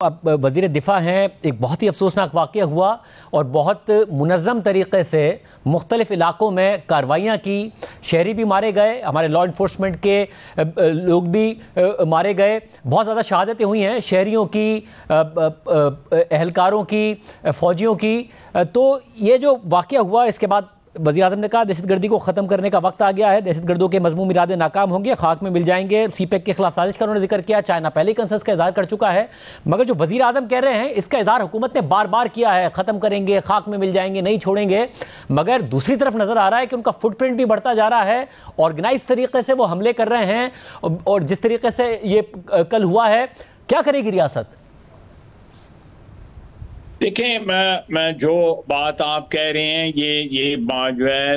اب وزیر دفاع ہیں، ایک بہت ہی افسوسناک واقعہ ہوا اور بہت منظم طریقے سے مختلف علاقوں میں کارروائیاں کی، شہری بھی مارے گئے، ہمارے لا انفورسمنٹ کے لوگ بھی مارے گئے، بہت زیادہ شہادتیں ہوئی ہیں شہریوں کی، اہلکاروں کی، فوجیوں کی۔ تو یہ جو واقعہ ہوا اس کے بعد وزیر اعظم نے کہا دہشت گردی کو ختم کرنے کا وقت آ گیا ہے، دہشت گردوں کے مذموم ارادے ناکام ہوں گے، خاک میں مل جائیں گے۔ سی پیک کے خلاف سازش کا انہوں نے ذکر کیا، چائنا پہلے ہی کنسرنس کا اظہار کر چکا ہے، مگر جو وزیر اعظم کہہ رہے ہیں اس کا اظہار حکومت نے بار بار کیا ہے، ختم کریں گے، خاک میں مل جائیں گے، نہیں چھوڑیں گے، مگر دوسری طرف نظر آ رہا ہے کہ ان کا فٹ پرنٹ بھی بڑھتا جا رہا ہے، آرگنائز طریقے سے وہ حملے کر رہے ہیں، اور جس طریقے سے یہ کل ہوا ہے، کیا کرے گی ریاست؟ دیکھیں، میں جو بات آپ کہہ رہے ہیں یہ بات جو ہے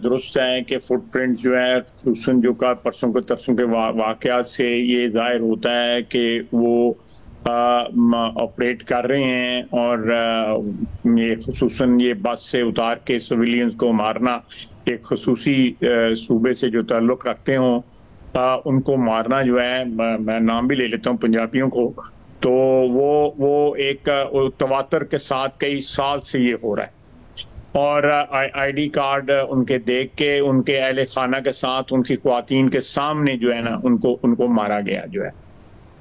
درست ہے کہ فٹ پرنٹ جو ہے خصوصاً جو کا پرسوں کے ترسوں کے واقعات سے یہ ظاہر ہوتا ہے کہ وہ آپریٹ کر رہے ہیں، اور یہ خصوصاً یہ بس سے اتار کے سویلینز کو مارنا، ایک خصوصی صوبے سے جو تعلق رکھتے ہوں ان کو مارنا جو ہے، میں نام بھی لے لیتا ہوں پنجابیوں کو، تو وہ ایک تواتر کے ساتھ کئی سال سے یہ ہو رہا ہے، اور آئی ڈی کارڈ ان کے دیکھ کے ان کے اہل خانہ کے ساتھ ان کی خواتین کے سامنے جو ہے نا ان کو مارا گیا جو ہے،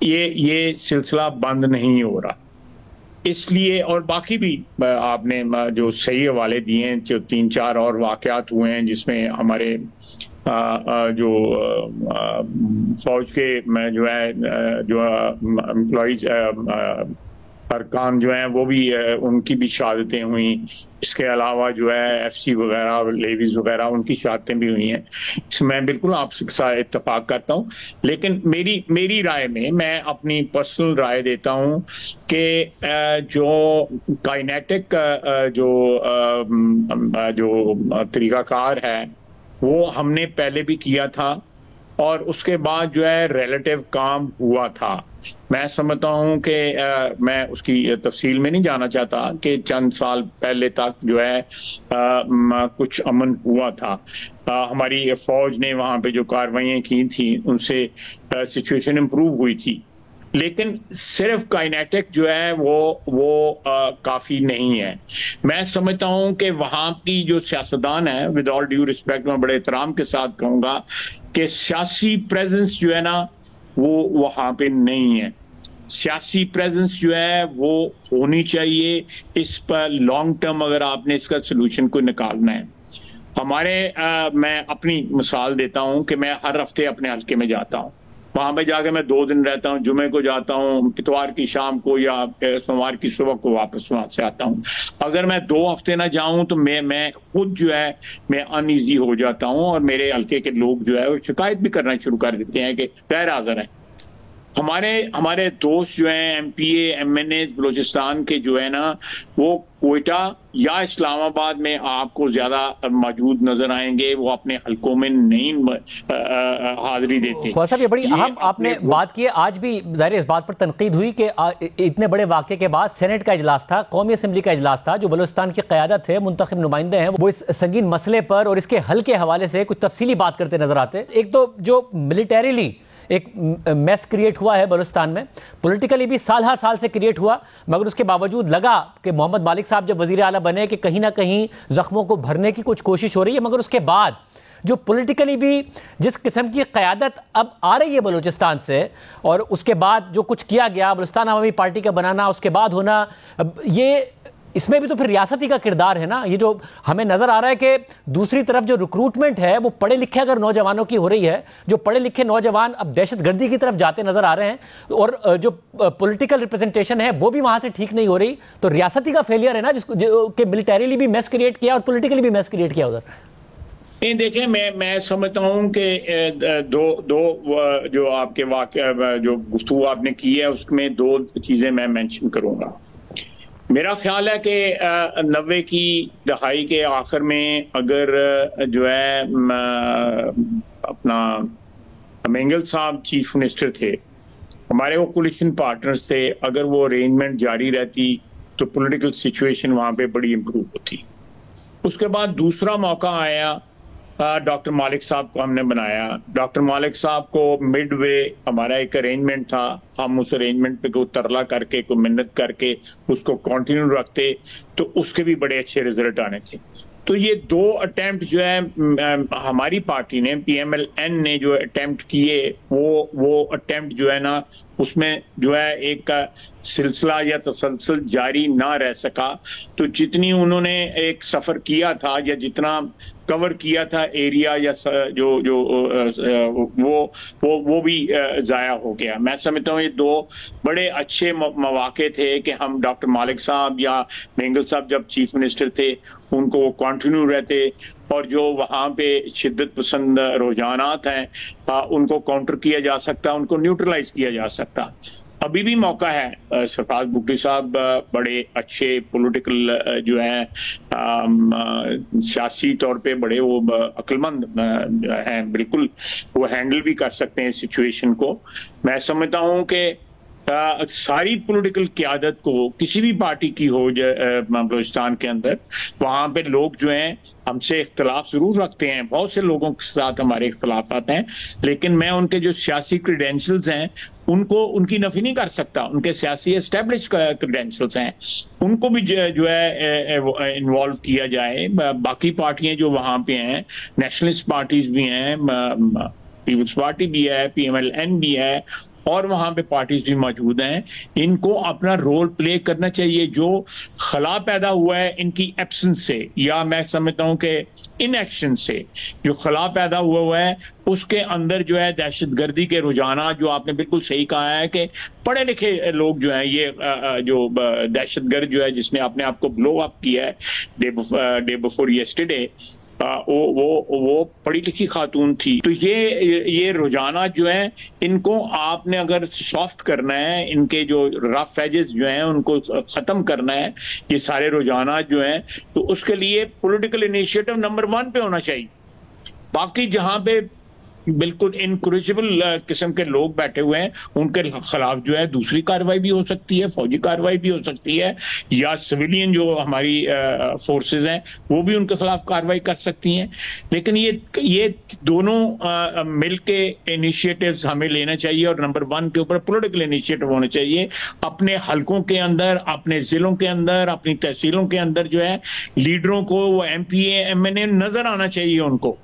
یہ سلسلہ بند نہیں ہو رہا۔ اس لیے، اور باقی بھی آپ نے جو صحیح حوالے دیے ہیں، جو 3-4 اور واقعات ہوئے ہیں جس میں ہمارے جو فوج کے جو ہے جو امپلائیز ارکان جو ہیں وہ بھی ان کی بھی شہادتیں ہوئیں، اس کے علاوہ جو ہے ایف سی وغیرہ، لیویز وغیرہ، ان کی شہادتیں بھی ہوئی ہیں۔ اس میں بالکل آپ سے اتفاق کرتا ہوں، لیکن میری رائے میں اپنی پرسنل رائے دیتا ہوں کہ جو کائنیٹک جو طریقہ کار ہے وہ ہم نے پہلے بھی کیا تھا، اور اس کے بعد جو ہے ریلیٹیو کام ہوا تھا۔ میں سمجھتا ہوں کہ میں اس کی تفصیل میں نہیں جانا چاہتا کہ چند سال پہلے تک جو ہے کچھ امن ہوا تھا، ہماری فوج نے وہاں پہ جو کارروائیاں کی تھیں ان سے سچویشن امپروو ہوئی تھی، لیکن صرف کائنیٹک جو ہے وہ کافی نہیں ہے۔ میں سمجھتا ہوں کہ وہاں کی جو سیاستدان ہیں، ود آل ڈیو ریسپیکٹ، میں بڑے احترام کے ساتھ کہوں گا کہ سیاسی پریزنس جو ہے نا وہ وہاں پہ نہیں ہے۔ سیاسی پریزنس جو ہے وہ ہونی چاہیے، اس پر لانگ ٹرم اگر آپ نے اس کا سلوشن کو نکالنا ہے۔ میں اپنی مثال دیتا ہوں کہ میں ہر ہفتے اپنے حلقے میں جاتا ہوں، وہاں پہ جا کے میں 2 دن رہتا ہوں، جمعے کو جاتا ہوں، اتوار کی شام کو یا سوموار کی صبح کو واپس وہاں سے آتا ہوں۔ اگر میں 2 ہفتے نہ جاؤں تو میں خود جو ہے میں ان ایزی ہو جاتا ہوں، اور میرے حلقے کے لوگ جو ہے وہ شکایت بھی کرنا شروع کر دیتے ہیں کہ غیر حاضر ہیں۔ ہمارے دوست جو ہیں M P A, M N اے بلوچستان کے جو ہے نا، وہ کوئٹہ یا اسلام آباد میں آپ کو زیادہ موجود نظر آئیں گے، وہ اپنے حلقوں میں نہیں حاضری دیتے۔ خواجہ صاحب، یہ بڑی اہم آپ نے بات کی ہے۔ آج بھی ظاہر اس بات پر تنقید ہوئی کہ اتنے بڑے واقعے کے بعد سینٹ کا اجلاس تھا، قومی اسمبلی کا اجلاس تھا، جو بلوچستان کی قیادت ہے، منتخب نمائندے ہیں، وہ اس سنگین مسئلے پر اور اس کے حل کے حوالے سے کچھ تفصیلی بات کرتے نظر آتے۔ ایک تو جو ملیٹریلی ایک میس کریٹ ہوا ہے بلوچستان میں، پولیٹیکلی بھی سال ہر سال سے کریٹ ہوا، مگر اس کے باوجود لگا کہ محمد مالک صاحب جب وزیر اعلیٰ بنے کہ کہیں نہ کہیں زخموں کو بھرنے کی کچھ کوشش ہو رہی ہے، مگر اس کے بعد جو پولیٹیکلی بھی جس قسم کی قیادت اب آ رہی ہے بلوچستان سے، اور اس کے بعد جو کچھ کیا گیا بلوچستان عوامی پارٹی کا بنانا، اس کے بعد ہونا، یہ اس میں بھی تو پھر ریاستی کا کردار ہے نا۔ یہ جو ہمیں نظر آ رہا ہے کہ دوسری طرف جو ریکروٹمنٹ ہے وہ پڑھے لکھے اگر نوجوانوں کی ہو رہی ہے، جو پڑھے لکھے نوجوان اب دہشت گردی کی طرف جاتے نظر آ رہے ہیں، اور جو پولیٹیکل ریپرزنٹیشن ہے وہ بھی وہاں سے ٹھیک نہیں ہو رہی، تو ریاستی کا فیلئر ہے نا، جس کو کہ ملٹریلی بھی میس کریٹ کیا اور پولیٹیکلی بھی میس کریٹ کیا ادھر۔ نہیں، دیکھیں، میں سمجھتا ہوں کہ دو جو آپ کے واقعہ جو گفتگو آپ نے کی ہے اس میں 2 چیزیں میں مینشن کروں گا۔ میرا خیال ہے کہ 90 کی دہائی کے آخر میں اگر جو ہے اپنا مینگل صاحب چیف منسٹر تھے، ہمارے وہ کولیشن پارٹنرز تھے، اگر وہ ارینجمنٹ جاری رہتی تو پولیٹیکل سچویشن وہاں پہ بڑی امپروو ہوتی۔ اس کے بعد دوسرا موقع آیا ڈاکٹر مالک صاحب کو ہم نے بنایا. ڈاکٹر مالک صاحب کو مڈ وے ہمارا ایک ارینجمنٹ تھا, ہم اس ارینجمنٹ پہ کوئی ترلا کر کے کوئی منت کر کے اس کو کنٹینیو رکھتے تو اس کے بھی بڑے اچھے رزلٹ آنے تھے. تو یہ دو اٹیمپٹ جو ہے ہماری پارٹی نے پی ایم ایل این نے جو اٹیمپٹ کیے وہ اٹیمپٹ جو ہے نا اس میں جو ہے ایک سلسلہ یا تسلسل جاری نہ رہ سکا. تو جتنی انہوں نے ایک سفر کیا تھا یا جتنا کور کیا تھا ایریا یا جو وہ بھی ضائع ہو گیا. میں سمجھتا ہوں یہ دو بڑے اچھے مواقع تھے کہ ہم ڈاکٹر مالک صاحب یا مینگل صاحب جب چیف منسٹر تھے ان کو کنٹینیو رہتے اور جو وہاں پہ شدت پسند رجحانات ہیں ان کو کاؤنٹر کیا جا سکتا, ان کو نیوٹرلائز کیا جا سکتا. ابھی بھی موقع ہے. سرفراز بھٹی صاحب بڑے اچھے پولیٹیکل جو ہیں سیاسی طور پہ بڑے وہ عقل مند ہیں, بالکل وہ ہینڈل بھی کر سکتے ہیں سچویشن کو. میں سمجھتا ہوں کہ ساری پولیٹیکل قیادت کو کسی بھی پارٹی کی ہو بلوچستان کے اندر, وہاں پہ لوگ جو ہیں ہم سے اختلاف ضرور رکھتے ہیں, بہت سے لوگوں کے ساتھ ہمارے اختلافات ہیں, لیکن میں ان کے جو سیاسی کریڈینشلز ہیں ان کی نفی نہیں کر سکتا. ان کے سیاسی اسٹیبلش کریڈینشلز ہیں ان کو بھی جو ہے انوالو کیا جائے. باقی پارٹیاں جو وہاں پہ ہیں, نیشنلسٹ پارٹیز بھی ہیں, پیپلز پارٹی بھی ہے, پی ایم ایل این بھی ہے, اور وہاں پہ پارٹیز بھی موجود ہیں. ان کو اپنا رول پلے کرنا چاہیے. جو خلا پیدا ہوا ہے ان کی ایبسنس سے یا میں سمجھتا ہوں کہ ان ایکشن سے جو خلا پیدا ہوا ہے اس کے اندر جو ہے دہشت گردی کے رجحانات, جو آپ نے بالکل صحیح کہا ہے کہ پڑھے لکھے لوگ جو ہیں یہ جو دہشت گرد جو ہے جس نے اپنے آپ کو بلو اپ کیا ہے ڈے بفور یسٹرڈے, وہ پڑھی لکھی خاتون تھی. تو یہ رجحانات جو ہیں ان کو آپ نے اگر سافٹ کرنا ہے, ان کے جو رف ایجز جو ہیں ان کو ختم کرنا ہے, یہ سارے رجحانات جو ہیں, تو اس کے لیے پولیٹیکل انیشیٹو نمبر 1 پہ ہونا چاہیے. باقی جہاں پہ بالکل انکریجبل قسم کے لوگ بیٹھے ہوئے ہیں ان کے خلاف جو ہے دوسری کارروائی بھی ہو سکتی ہے, فوجی کارروائی بھی ہو سکتی ہے, یا سویلین جو ہماری فورسز ہیں وہ بھی ان کے خلاف کارروائی کر سکتی ہیں. لیکن یہ دونوں مل کے انیشیٹوز ہمیں لینا چاہیے, اور نمبر 1 کے اوپر پولیٹیکل انیشیٹو ہونے چاہیے. اپنے حلقوں کے اندر, اپنے ضلعوں کے اندر, اپنی تحصیلوں کے اندر جو ہے لیڈروں کو, وہ M P A M N A نظر آنا چاہیے ان کو